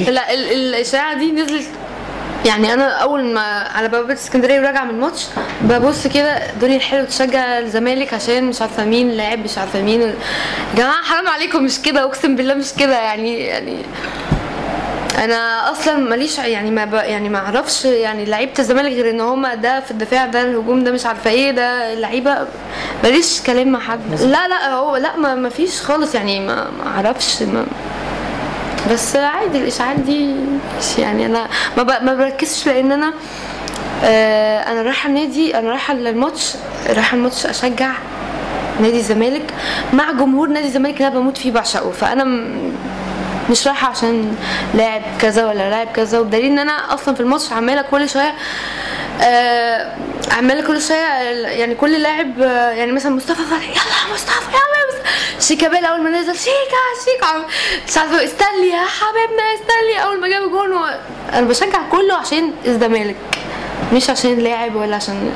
لا الاشاعه دي نزلت يعني انا اول ما على بوابه اسكندريه وراجعه من الماتش ببص كده الدنيا الحلوه تشجع الزمالك عشان مش عارفه مين لاعب مش عارفه مين. يا جماعه حرام عليكم، مش كده اقسم بالله مش كده. يعني انا اصلا ماليش يعني ما اعرفش يعني لعيبه الزمالك غير ان هما ده في الدفاع ده الهجوم ده مش عارفه ايه ده اللعيبه. ماليش كلام مع حد. لا هو لا ما فيش خالص يعني ما اعرفش بس عادي الاشاعات دي يعني انا ما بركزش لان انا انا رايحه النادي، انا رايحه الماتش اشجع نادي الزمالك مع جمهور نادي الزمالك اللي انا بموت فيه بعشقه. فانا مش رايحه عشان لاعب كذا ولا لاعب كذا، وبدليل ان انا اصلا في الماتش عماله كل شويه يعني كل لاعب يعني مثلا مصطفى فتحي يلا مصطفى يلا شيكابالا اول ما نزل شيكا مش عارفه استنلي يا حبيبنا استنلي اول ما جاب جون انا بشجع كله عشان الزمالك مش عشان لاعب ولا عشان